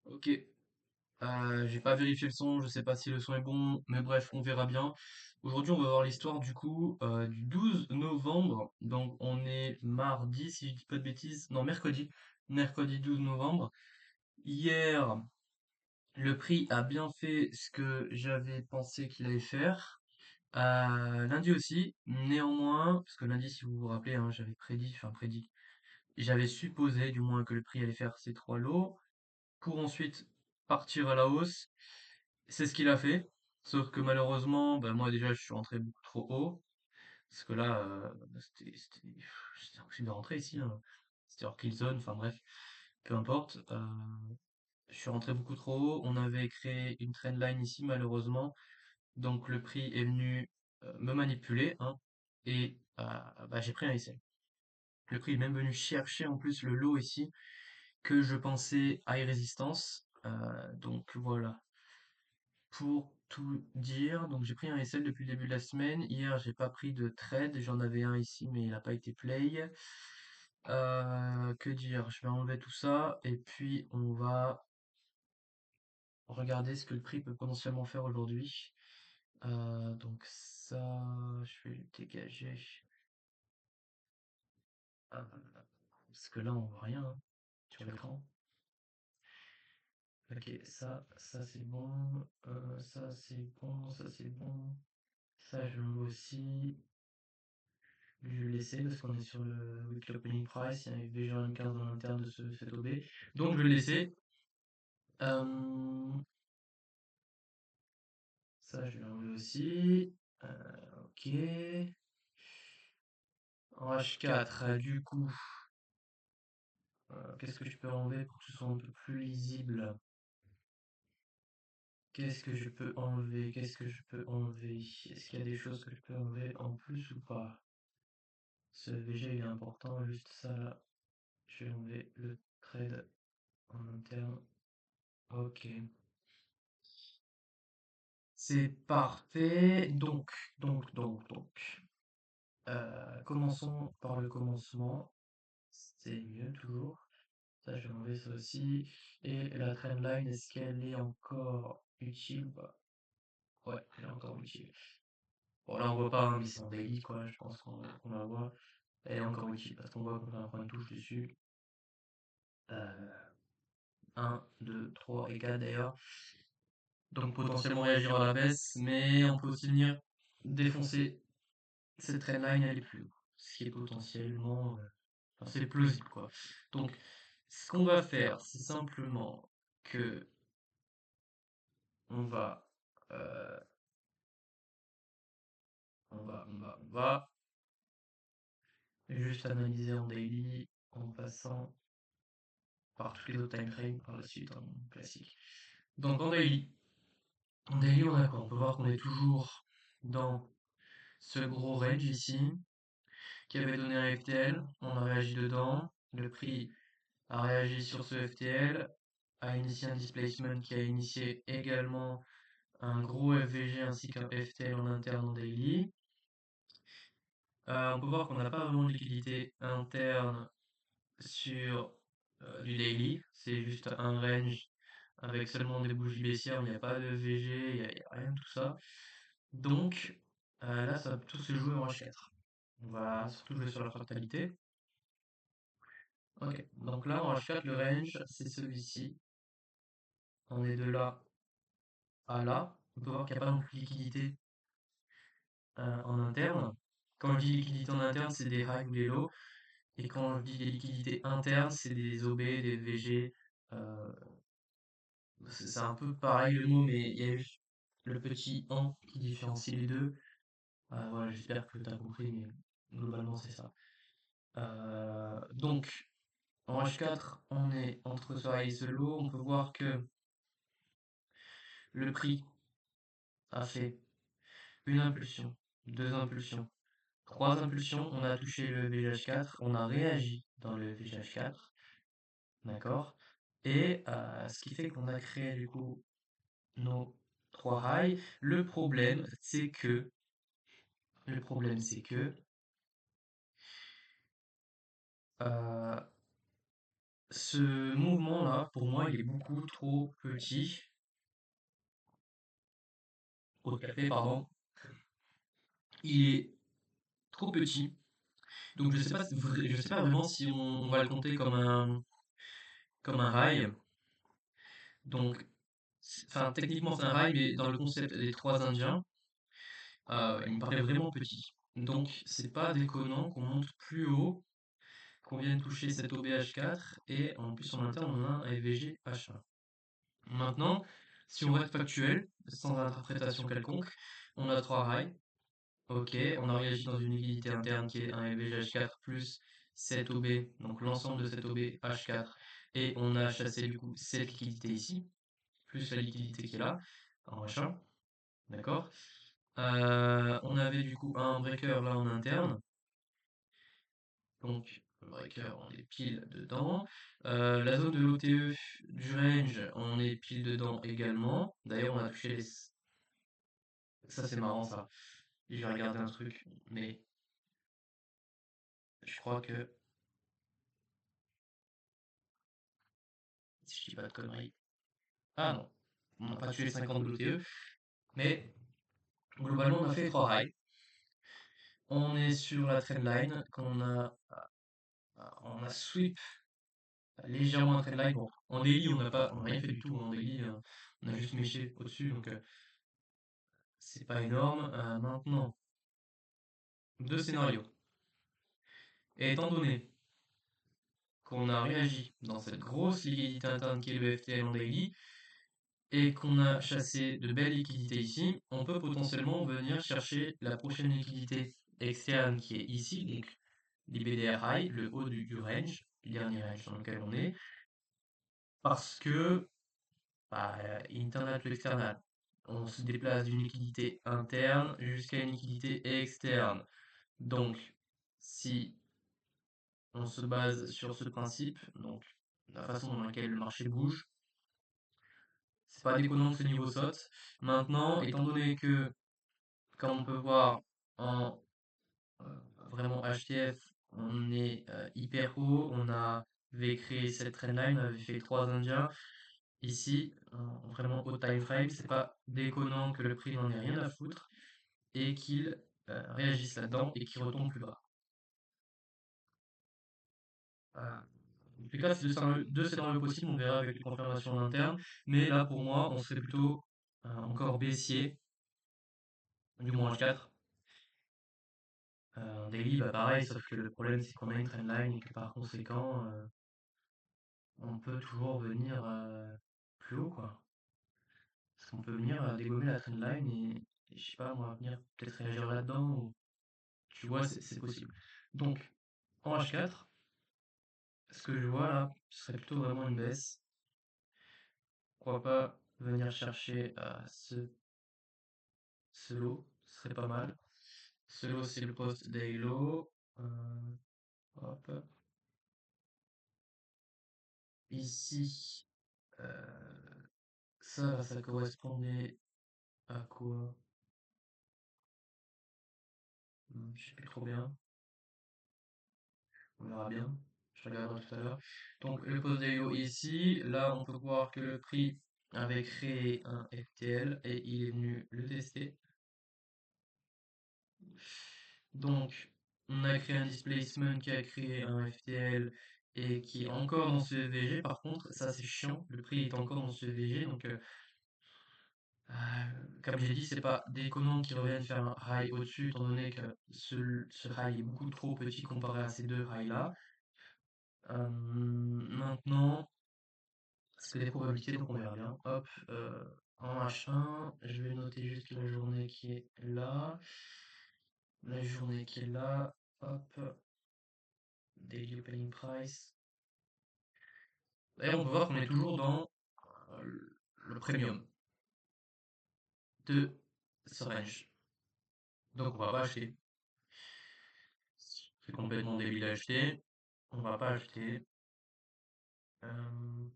Ok, j'ai pas vérifié le son, je sais pas si le son est bon, mais bref, on verra bien. Aujourd'hui, on va voir l'histoire du coup du 12 novembre. Donc, on est mardi, si je dis pas de bêtises. Non, mercredi 12 novembre. Hier, le prix a bien fait ce que j'avais pensé qu'il allait faire. Lundi aussi, néanmoins, parce que lundi, si vous vous rappelez, hein, j'avais prédit, j'avais supposé du moins que le prix allait faire ces trois lots pour ensuite partir à la hausse. C'est ce qu'il a fait. Sauf que malheureusement, bah, moi déjà je suis rentré beaucoup trop haut. Parce que là, c'était impossible de rentrer ici, hein. C'était hors kill zone, enfin bref, peu importe. Je suis rentré beaucoup trop haut. On avait créé une trendline ici malheureusement. Donc le prix est venu me manipuler, hein, et bah, j'ai pris un SL. Le prix est même venu chercher en plus le lot ici que je pensais high résistance. Donc voilà. Pour tout dire, donc j'ai pris un SL depuis le début de la semaine. Hier, j'ai pas pris de trade. J'en avais un ici, mais il n'a pas été play. Que dire? Je vais enlever tout ça et puis on va regarder ce que le prix peut potentiellement faire aujourd'hui. Donc ça, je vais le dégager. Parce que là, on voit rien, hein, sur l'écran. Ok, ça c'est bon. Ça c'est bon, ça c'est bon. Ça, je le vois aussi. Je vais le laisser parce qu'on est sur le weekly opening price. Il y a déjà un 15 en interne de cet OB. Donc, je vais le laisser. Euh, ça, je vais l'enlever aussi. Ok. En H4, du coup, qu'est-ce que je peux enlever pour que ce soit un peu plus lisible? Qu'est-ce que je peux enlever? Qu'est-ce que je peux enlever? Est-ce qu'il y a des choses que je peux enlever en plus ou pas? Ce VG il est important, juste ça là. Je vais enlever le trade en interne. Ok. C'est parfait. Commençons par le commencement. C'est mieux toujours. Ça, je vais enlever ça aussi. Et la trendline, est-ce qu'elle est encore utile ou pas? Ouais, elle est encore utile. Bon, là, on voit pas, hein, mais c'est en daily, quoi. Je pense qu'on la voit. Elle est encore utile parce qu'on voit qu'on a un point de touche dessus. 1, 2, 3 et 4 d'ailleurs. Donc potentiellement réagir à la baisse, mais on peut aussi venir défoncer cette trendline, elle est plus haut. Ce qui est potentiellement, enfin, c'est plausible quoi. Donc ce qu'on va faire, c'est simplement que on va, euh, on va juste analyser en daily en passant par tous les autres time frames par la suite en classique. Donc en daily on a quoi? On peut voir qu'on est toujours dans ce gros range ici qui avait donné un FTL, on a réagi dedans, le prix a réagi sur ce FTL, a initié un displacement qui a initié également un gros FVG ainsi qu'un FTL en interne en daily. On peut voir qu'on n'a pas vraiment de liquidité interne sur du daily, c'est juste un range avec seulement des bougies baissières, il n'y a pas de VG, il n'y a rien de tout ça. Donc là, ça va tout se jouer en H4. On va surtout jouer sur la fractalité. Ok, donc là en H4, le range, c'est celui-ci. On est de là à là. On peut voir qu'il n'y a pas non plus de liquidité en interne. Quand je dis liquidité en interne, c'est des highs ou des lows. Et quand je dis des liquidités internes, c'est des OB, des VG. euh, c'est un peu pareil le mot, mais il y a juste le petit en qui différencie les deux. Voilà, j'espère que tu as compris, mais globalement c'est ça. Donc, en H4, on est entre ce high et ce low. On peut voir que le prix a fait une impulsion, deux impulsions, trois impulsions. On a touché le VGH4, on a réagi dans le VGH4, d'accord. Et ce qui fait qu'on a créé du coup nos trois highs. Le problème, c'est que euh, Ce mouvement-là, pour moi, il est beaucoup trop petit. Au café, pardon. Il est trop petit. Donc je sais pas vraiment si on va le compter comme un rail. Donc, enfin, techniquement c'est un rail, mais dans le concept des trois Indiens, il me paraît vraiment petit. Donc c'est pas déconnant qu'on monte plus haut, qu'on vienne toucher cet OBH4, et en plus en interne on a un FVG H1. Maintenant, si on reste factuel, sans interprétation quelconque, on a trois rails. Ok, on a réagi dans une liquidité interne qui est un LVGH4 plus 7OB, donc l'ensemble de cet OB H4, et on a chassé du coup cette liquidité ici, plus la liquidité qui est là, en H1, d'accord. On avait du coup un breaker là en interne, donc le breaker on est pile dedans. La zone de l'OTE du range, on est pile dedans également. D'ailleurs on a touché les... Ça c'est marrant ça. J'ai regardé un truc, mais je crois que... Si je dis pas de conneries. Ah non, on n'a pas tué les 50 de l'OTE, mais globalement on a fait les trois rails. On est sur la trendline, on a sweep légèrement un trendline. Bon, en daily on n'a rien fait du tout, en daily on a juste méché au-dessus, donc c'est pas énorme. Maintenant, deux scénarios. Et étant donné qu'on a réagi dans cette grosse liquidité interne qui est le FTL en daily, et qu'on a chassé de belles liquidités ici, on peut potentiellement venir chercher la prochaine liquidité externe qui est ici, donc l'IBDR high, le haut du range, le dernier range dans lequel on est, parce que bah, internal to external, on se déplace d'une liquidité interne jusqu'à une liquidité externe. Donc, si on se base sur ce principe, donc la façon dans laquelle le marché bouge, c'est pas déconnant que ce niveau saute. Maintenant, étant donné que, comme on peut voir en euh, vraiment HTF, on est hyper haut, on avait créé cette trendline, on avait fait trois Indiens. Ici, vraiment haut time frame, c'est pas déconnant que le prix n'en ait rien à foutre et qu'il réagisse là-dedans et qu'il retombe plus bas. En tout cas, c'est deux scénarios possibles, on verra avec les confirmations en interne, mais là pour moi, on serait plutôt encore baissier, du moins H4. En daily, bah pareil, sauf que le problème c'est qu'on a une trendline et que par conséquent, on peut toujours venir plus haut, quoi. Parce qu'on peut venir dégommer la trendline et je sais pas, moi, venir peut-être réagir là-dedans, ou tu vois, c'est possible. Donc, en H4, ce que je vois là, ce serait plutôt vraiment une baisse. Pourquoi pas venir chercher ce lot, ce serait pas mal. Ce lot, c'est le post day low. Hop. Ici, euh, ça correspondait à quoi? Je sais plus trop bien. On verra bien. Je regarderai tout à l'heure. Donc le post d'IO ici, là on peut voir que le prix avait créé un FTL et il est venu le tester. Donc on a créé un displacement qui a créé un FTL et qui est encore dans ce VG. Par contre, ça c'est chiant, le prix est encore dans ce VG. Donc euh, comme j'ai dit, c'est pas déconnant qu'ils reviennent faire un high au-dessus, étant donné que ce high est beaucoup trop petit comparé à ces deux highs là. Maintenant, c'est des probabilités, donc on verra bien. Hop, en H1, je vais noter juste la journée qui est là. La journée qui est là. Hop, daily opening price. D'ailleurs, on peut voir qu'on est toujours dans le premium de ce range. Donc on va pas acheter. C'est complètement débile d'acheter. On va pas acheter. Euh,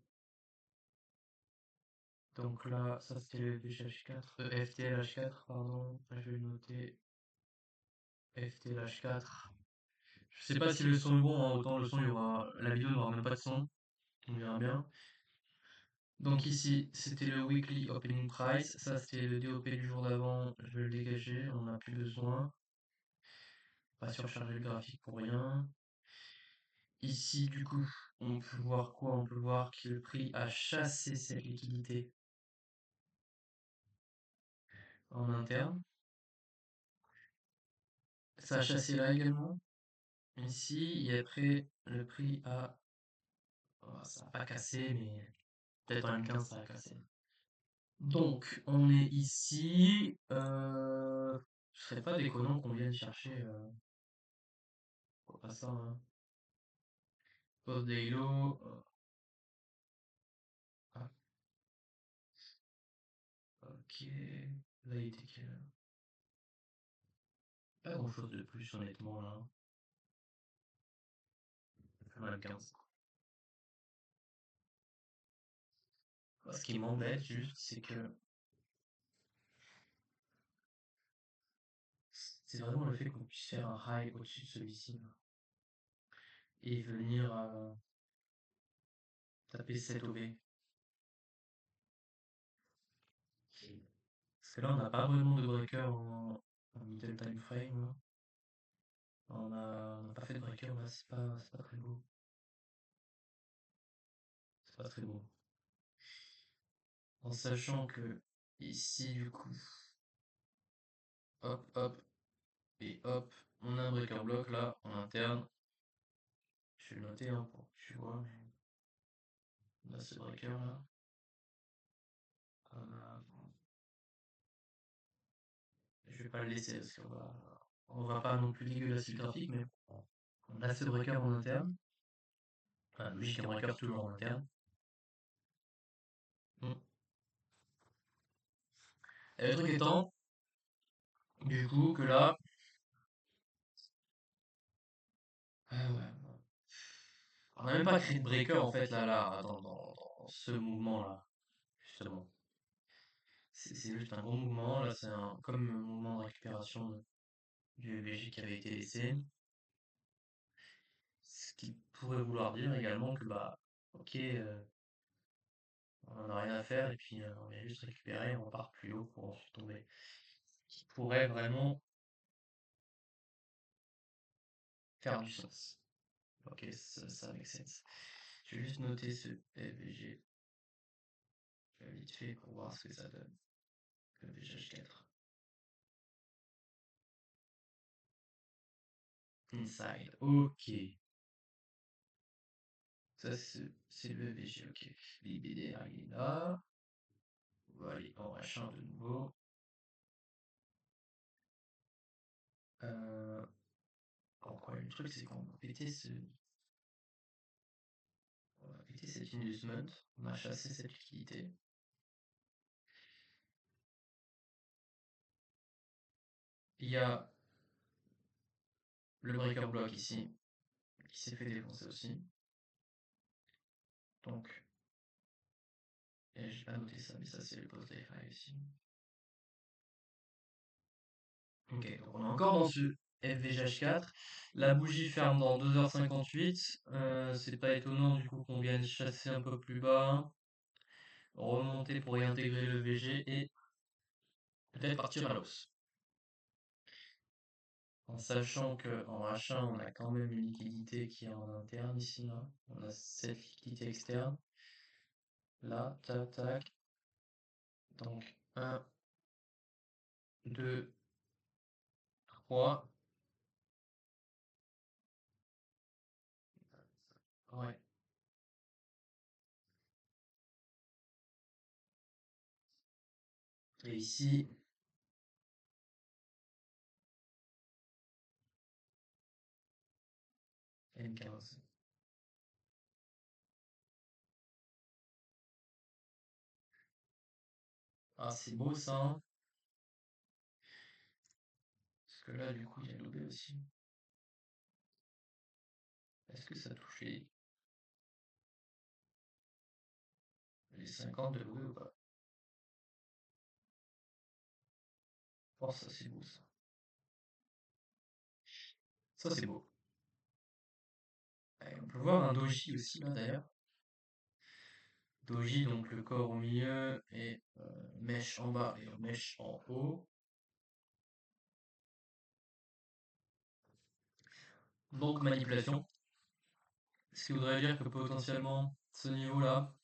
donc là, ça c'était le FTLH4. FTLH4, pardon. Je vais le noter. FTLH4. Je sais pas si le son est bon, hein, autant le son, la vidéo n'aura même pas de son. On verra bien. Donc ici, c'était le weekly opening price. Ça, c'était le DOP du jour d'avant. Je vais le dégager, on n'en a plus besoin. Pas surcharger le graphique pour rien. Ici, du coup, on peut voir quoi? On peut voir que le prix a chassé cette liquidité en interne. Ça a chassé là également. Ici, et après, le prix a... oh, ça n'a pas cassé, mais peut-être en M15, ça a cassé. Donc, on est ici. Ce serait pas déconnant qu'on vienne chercher... pourquoi pas ça, hein. Post Daylo. Ah, ok. Là, il était quelle heure? Pas grand chose de plus, honnêtement, là. Même 15. Ce qui m'embête juste, c'est que c'est vraiment le fait qu'on puisse faire un high au-dessus de celui-ci là, et venir taper 7 OV. Parce que là, on n'a pas vraiment de breaker en middle time frame, là. On n'a pas fait de breaker là, c'est pas très beau. C'est pas très beau. En sachant que ici, du coup, hop, hop, et hop, on a un breaker block là, en interne. Je vais le noter hein, pour que tu vois. On a ce breaker là. Je vais pas le laisser parce on va pas non plus dégueulasser le graphique, mais on a ce breaker en interne. Enfin, logique, un breaker toujours en interne. Mm. Et le truc étant, du coup, que là, ouais, on n'a même pas créé de breaker en fait là, dans ce mouvement-là, justement. C'est juste un gros mouvement, là c'est comme un mouvement de récupération du EVG qui avait été laissé. Ce qui pourrait vouloir dire également que bah ok, on n'a rien à faire et puis on vient juste récupérer, on repart plus haut pour ensuite tomber. Qui pourrait vraiment faire du sens. Ok, ça make sense. Je vais juste noter ce FVG vite fait pour voir ce que ça donne. Le VGH4. Inside. Ok. Ça, c'est le VG. Ok. L'IBDR, il est là. On va aller en H1 de nouveau. Euh, pourquoi le truc, c'est qu'on va péter on va péter cet inducement. On a chassé cette liquidité. Il y a le breaker block ici qui s'est fait défoncer aussi. Donc, et j'ai pas noté ça, mais ça c'est le post DFI ici. Ok, donc on est encore dans ce FVGH4. La bougie ferme dans 2h58. C'est pas étonnant du coup qu'on vienne chasser un peu plus bas, remonter pour réintégrer le VG et peut-être partir à l'os. En sachant qu'en H1, on a quand même une liquidité qui est en interne ici, là. On a cette liquidité externe. Là, tac, tac. Donc, 1, 2, 3. Ouais. Et ici, M15. Ah, c'est beau ça, hein. Parce que là, du coup, il y a l'OB aussi. Est-ce que ça touche les 50 de l'OB ou pas? Oh, ça c'est beau ça. Ça c'est beau. Et on peut voir un doji aussi là d'ailleurs. doji, donc le corps au milieu, et mèche en bas et mèche en haut. Donc manipulation. Ce qui voudrait dire que potentiellement, ce niveau-là,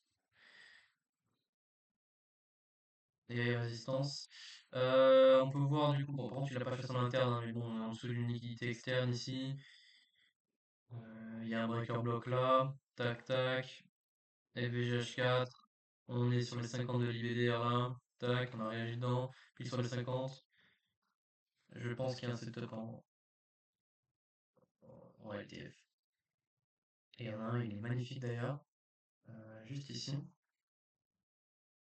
il y a résistance. On peut voir du coup, bon, par contre, tu l'as pas fait en interne, hein, mais bon, on est en dessous d'une liquidité externe ici. Il y a un breaker block là, tac tac, FVGH4, on est sur les 50 de l'IBDR1, tac, on a réagi dedans, puis sur les 50, je pense qu'il y a un setup en LTF. Et il y en a un, il est magnifique d'ailleurs, juste ici.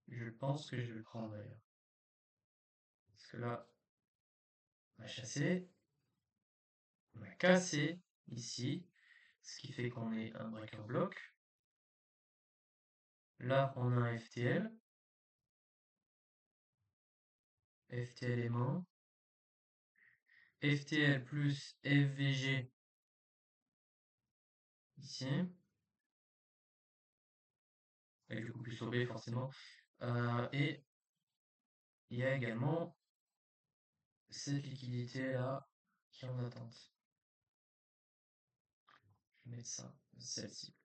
Je pense que je vais le prendre d'ailleurs. Parce que là, on a chassé, on a cassé ici, ce qui fait qu'on est un breaker block. Là, on a un FTL. FTL est main. FTL plus FVG ici. Et du coup plus OB forcément. Et il y a également cette liquidité là qui est en attente. Je vais mettre ça, celle-ci.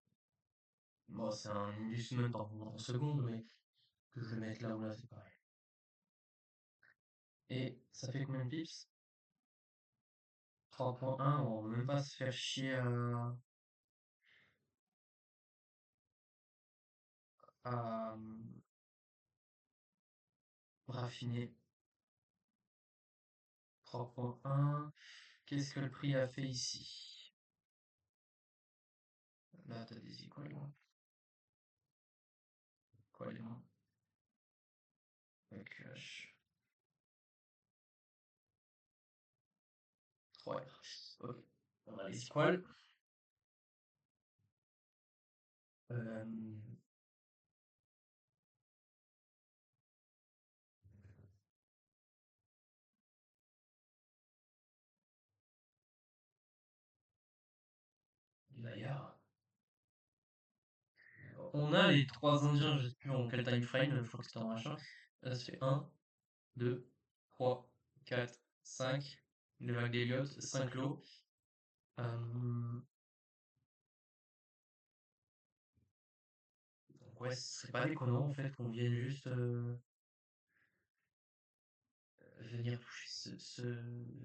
Bon, c'est un inducement en seconde, mais que je vais mettre là ou là, c'est pareil. Et ça fait combien de pips? 3.1, on va même pas se faire chier à raffiner. 3.1. Qu'est-ce que le prix a fait ici? Là, t'as des equals. Quoi, les mains? QH. Ouais. Ok. On a les equals. Euh, D'ailleurs, on a les trois Indiens, je sais plus en quel time frame, je crois que c'était en machin. Ça fait 1, 2, 3, 4, 5. Les vagues d'Eliott, 5 lots. Donc ouais, ce serait pas déconnant en fait qu'on vienne juste venir toucher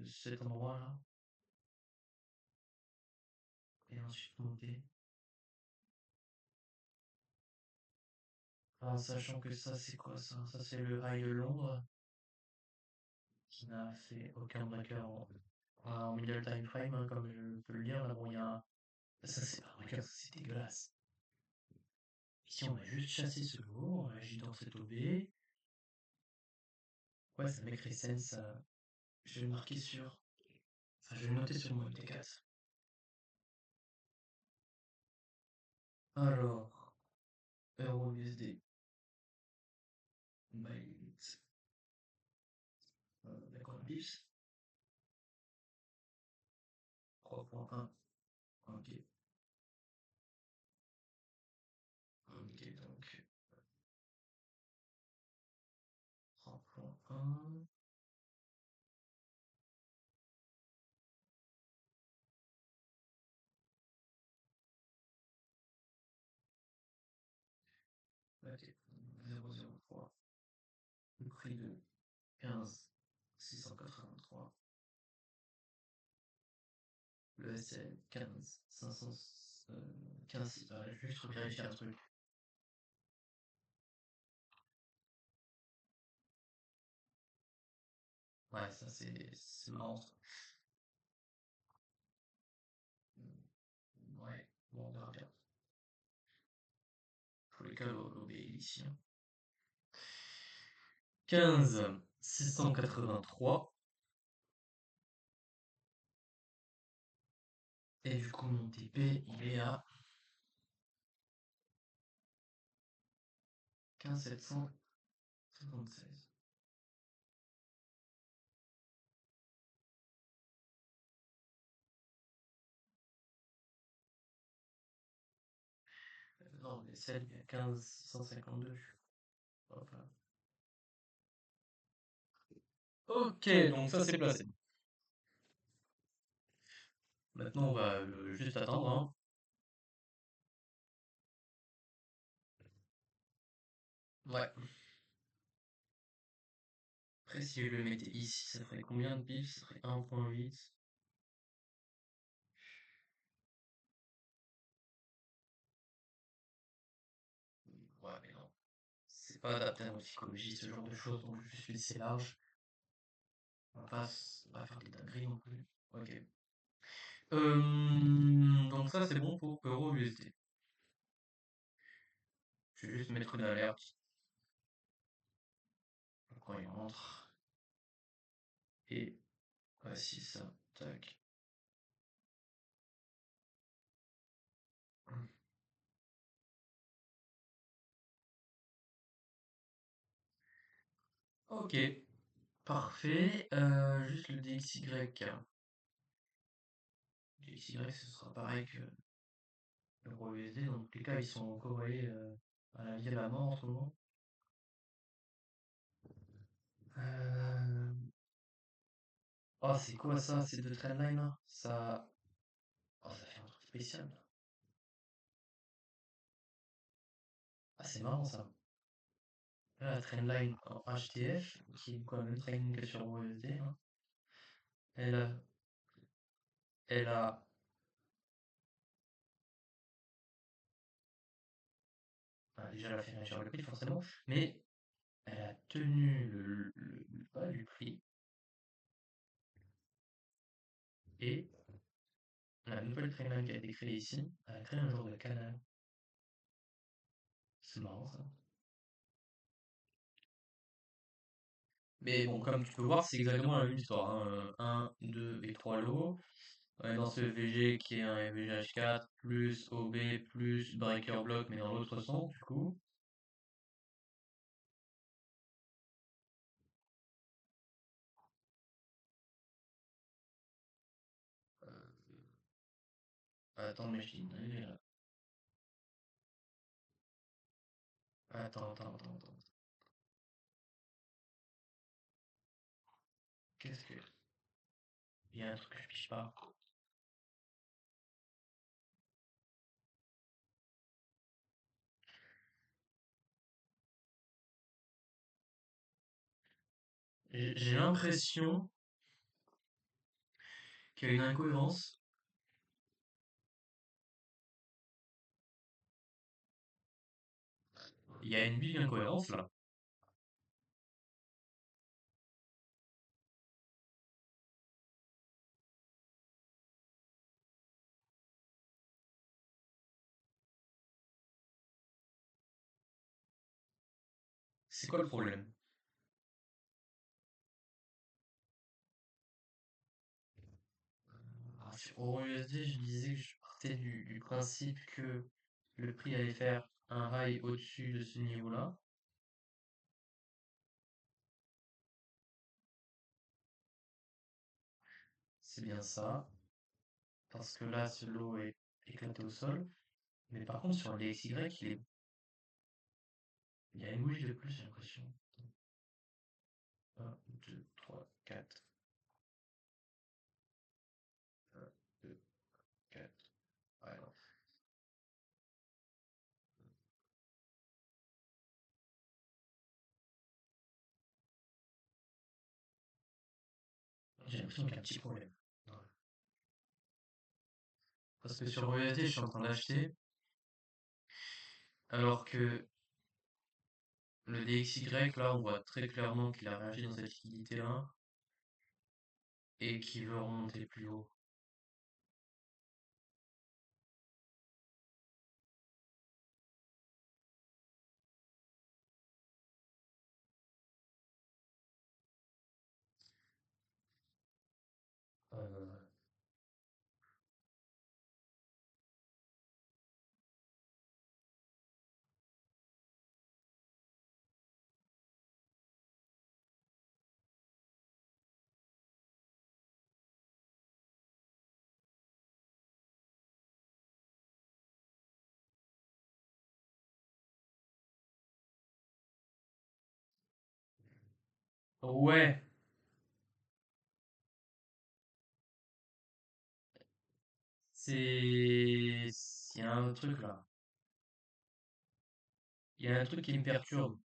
cet endroit là. Et ensuite monter. En sachant que ça c'est quoi ça? Ça c'est le high de Londres qui n'a fait aucun breaker en middle time frame, hein, comme je peux le dire. Là, bon, il y a un... Ça, c'est pas un breaker, ça, c'est dégueulasse. Ici, on va juste chasser ce lot, on agit dans cette OB. Ouais, ça make sense. Je vais le marquer sur. Enfin, je vais le noter sur mon MT4. Alors, EURUSD. Byte. D'accord, bips. 3.1. Ok. Ok, donc 3.1. Ok, 003. Le prix de 15 683. Le SL 15 515. Je vais juste vérifier un truc. Ouais, ça c'est marrant. Ouais, bon, on verra bien. Pour les cas, l'OB ici. 15 683. Et du coup, mon TP, il est à 15 776. Non, mais celle, il y a 1552. Hop là. Ok, donc ça c'est placé. Maintenant, on va juste attendre, hein. Ouais. Après, si je le mettais ici, ça ferait combien de pips? Ça ferait 1,8. Ouais, mais non. C'est pas adapté à notre psychologie, ce genre de choses, donc je suis c'est large. On va pas faire des dingueries non plus. Ok. Donc ça, c'est bon pour Euro USD. Je vais juste mettre une alerte quand il rentre. Et voici ça. Tac. Ok. Parfait. Juste le DXY. DXY, ce sera pareil que l'euro USD. Donc les cas, ils sont corrélés à la vie et à la mort en ce moment. Euh... Oh, c'est quoi ça, ces deux trendlines là? Ça. Oh, ça fait un truc spécial. Ah, c'est marrant ça. Là, la trendline en HTF, qui est quoi, le même trendline que sur USD, hein, elle, elle a. Ah, déjà, elle a fait réagir le prix, forcément, mais elle a tenu le bas du prix et la nouvelle trendline qui a été créée ici, elle a créé un genre de canal. C'est marrant ça. Mais bon, comme tu peux voir, c'est exactement la même histoire, hein. 1, 2 et 3 lots. On est dans ce VG qui est un VGH4 plus OB plus breaker block, mais dans l'autre sens du coup. Attends, mais je dis une dinguerie, là. Attends. Qu'est-ce que. Il y a un truc que je piche pas. J'ai l'impression qu'il y a une incohérence. Il y a une big incohérence là. C'est quoi le problème? Ah, sur EURUSD, je disais que je partais du principe que le prix allait faire un high au-dessus de ce niveau-là. C'est bien ça. Parce que là, ce lot est éclaté au sol. Mais par contre, sur les XY, il y a une bougie de plus, j'ai l'impression. Un, 2, 3, 4. 1, 2, 4. Ouais, non. J'ai l'impression qu'il y a un petit problème. Ouais. Parce que sur USD, je suis en train d'acheter, alors que le DXY, là, on voit très clairement qu'il a réagi dans cette liquidité-là et qu'il veut remonter plus haut. Euh, Ouais, c'est... Il y a un truc là. Il y a un truc qui me perturbe.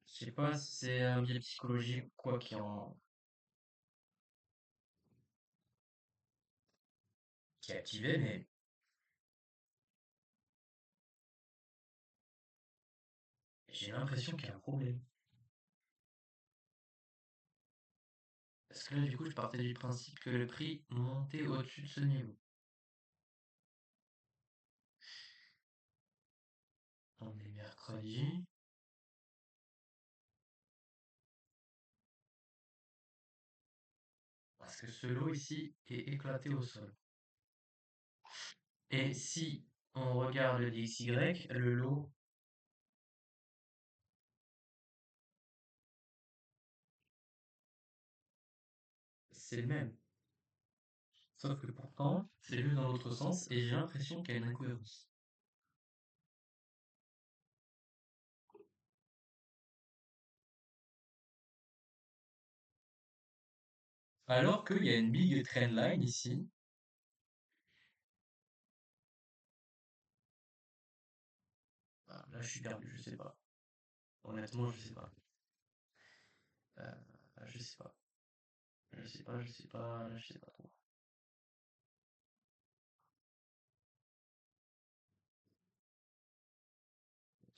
Je sais pas si c'est un biais psychologique ou quoi qui est activé, mais j'ai l'impression qu'il y a un problème. Parce que là, du coup, je partais du principe que le prix montait au-dessus de ce niveau. On est mercredi. Parce que ce lot ici est éclaté au sol. Et si on regarde le DXY, le lot, c'est le même. Sauf que pourtant, c'est lu dans l'autre sens et j'ai l'impression qu'il y a une incohérence. Alors qu'il y a une big trendline ici. Ah, là, je suis perdu, je sais pas. Honnêtement, je sais pas. Euh, je sais pas. Je sais pas, je sais pas, je sais pas trop.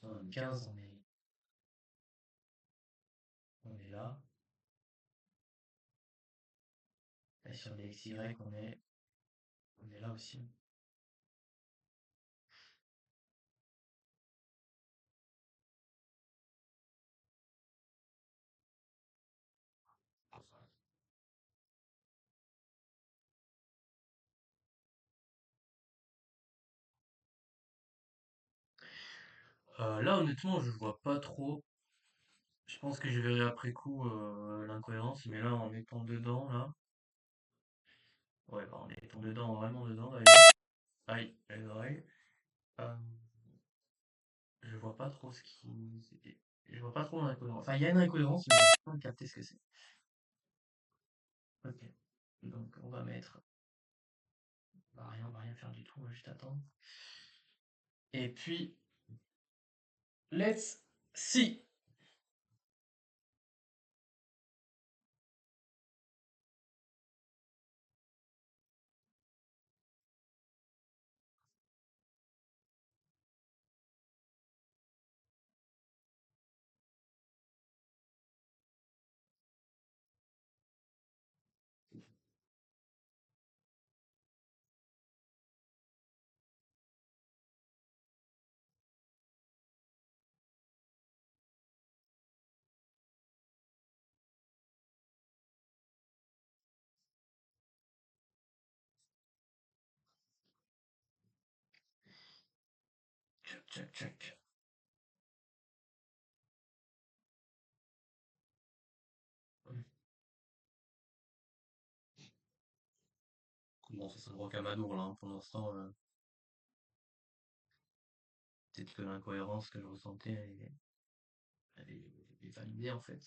En 15, on est là. Et sur les XY, on est là aussi. Là, honnêtement, je vois pas trop. Je pense que je verrai après coup l'incohérence, mais là, en étant dedans, là. Ouais, bah, en étant dedans, vraiment dedans, d'ailleurs. Aïe, les oreilles. Euh, je vois pas trop ce qui. Je vois pas trop l'incohérence. Enfin, il y a une incohérence, mais je pas capter ce que c'est. Ok. Donc, on va mettre. On va rien faire du tout, on va juste attendre. Et puis, let's see. Check, check, check. Bon, ça sent le rocamadour là, hein, pour l'instant. Peut-être que l'incohérence que je ressentais, elle est validée en fait.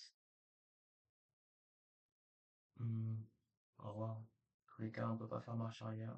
Hmm, au revoir. Dans tous les cas, on peut pas faire marche arrière.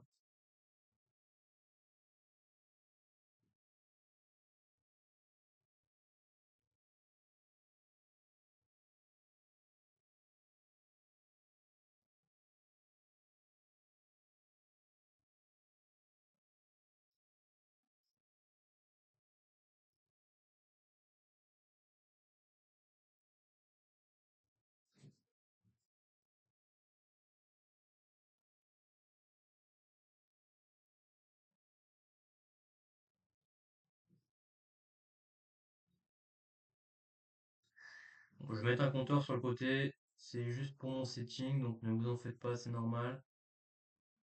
Donc, je vais mettre un compteur sur le côté. C'est juste pour mon setting, donc ne vous en faites pas, c'est normal.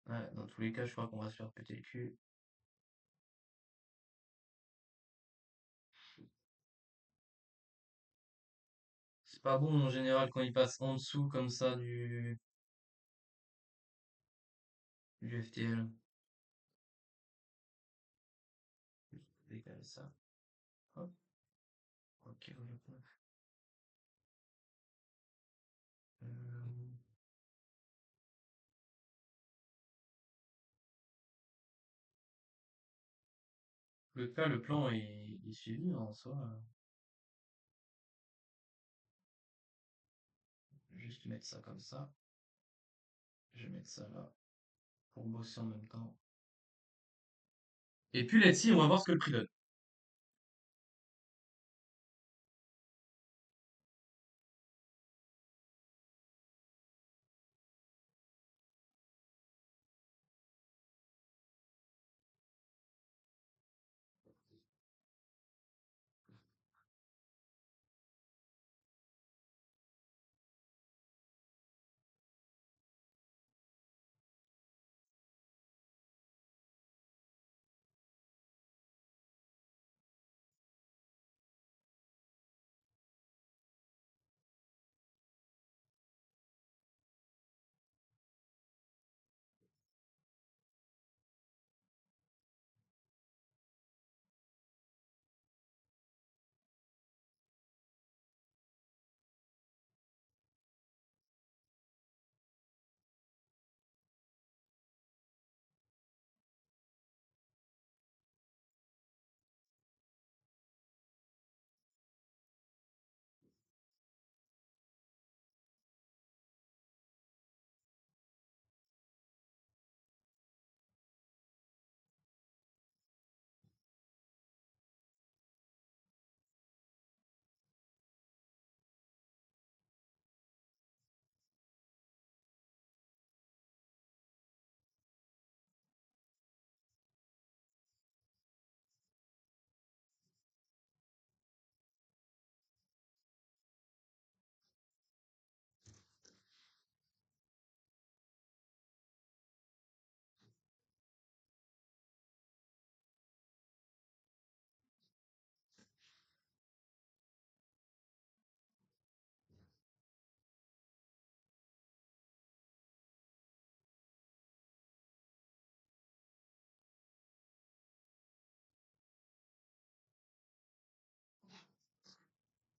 Ouais, dans tous les cas, je crois qu'on va se faire péter le cul. C'est pas bon en général quand il passe en dessous comme ça du FTL. Je vais décaler ça. Hop. Ok, euh, le plan est suivi en soi. Juste mettre ça comme ça. Je vais mettre ça là pour bosser en même temps. Et puis let's see, on va voir ce que le prix donne.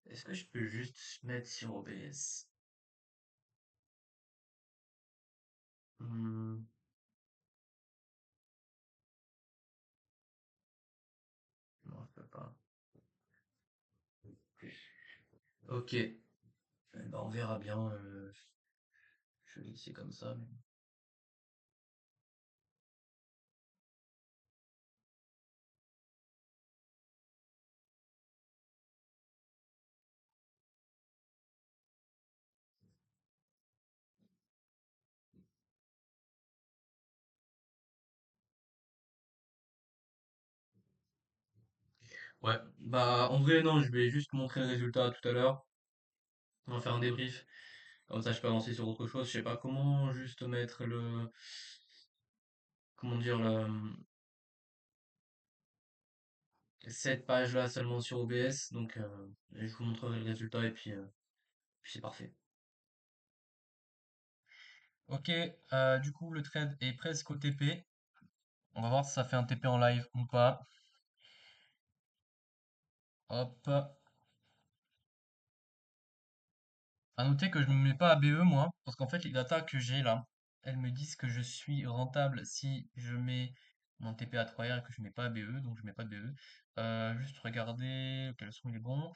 Est-ce que je peux juste mettre sur OBS? Hmm, non, je peux pas. Ok, ben, on verra bien. Je vais laisser comme ça. Ouais, bah en vrai non, je vais juste montrer le résultat tout à l'heure. On va faire un débrief. Comme ça, je peux avancer sur autre chose. Je sais pas comment juste mettre le, comment dire, cette page-là seulement sur OBS. Donc, je vous montrerai le résultat et puis c'est parfait. Ok, du coup, le trade est presque au TP. On va voir si ça fait un TP en live ou pas. Hop. À noter que je ne me mets pas à BE moi, parce qu'en fait les datas que j'ai là, elles me disent que je suis rentable si je mets mon TP à 3R et que je mets pas à BE, donc je mets pas de BE. Juste regarder quels sont les bons.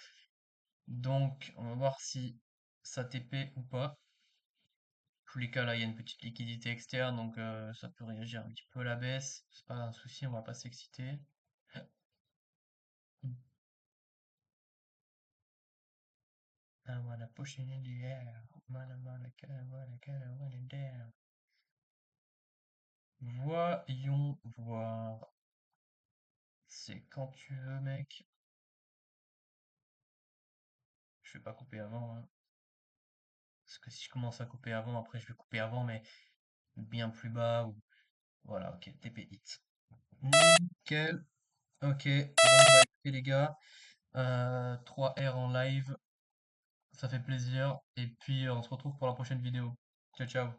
Donc on va voir si ça TP ou pas. Tous les cas là il y a une petite liquidité externe, donc ça peut réagir un petit peu à la baisse. C'est pas un souci, on va pas s'exciter. I wanna push it in the air. Wanna down. Voyons voir. C'est quand tu veux, mec. Je vais pas couper avant, hein. Parce que si je commence à couper avant, après je vais couper avant, mais bien plus bas. Ou... Voilà, ok, TP hit. Nickel. Ok, bon, bah écoutez les gars, 3R en live, ça fait plaisir. Et puis on se retrouve pour la prochaine vidéo. Ciao, ciao.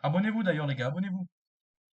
Abonnez-vous d'ailleurs les gars, abonnez-vous.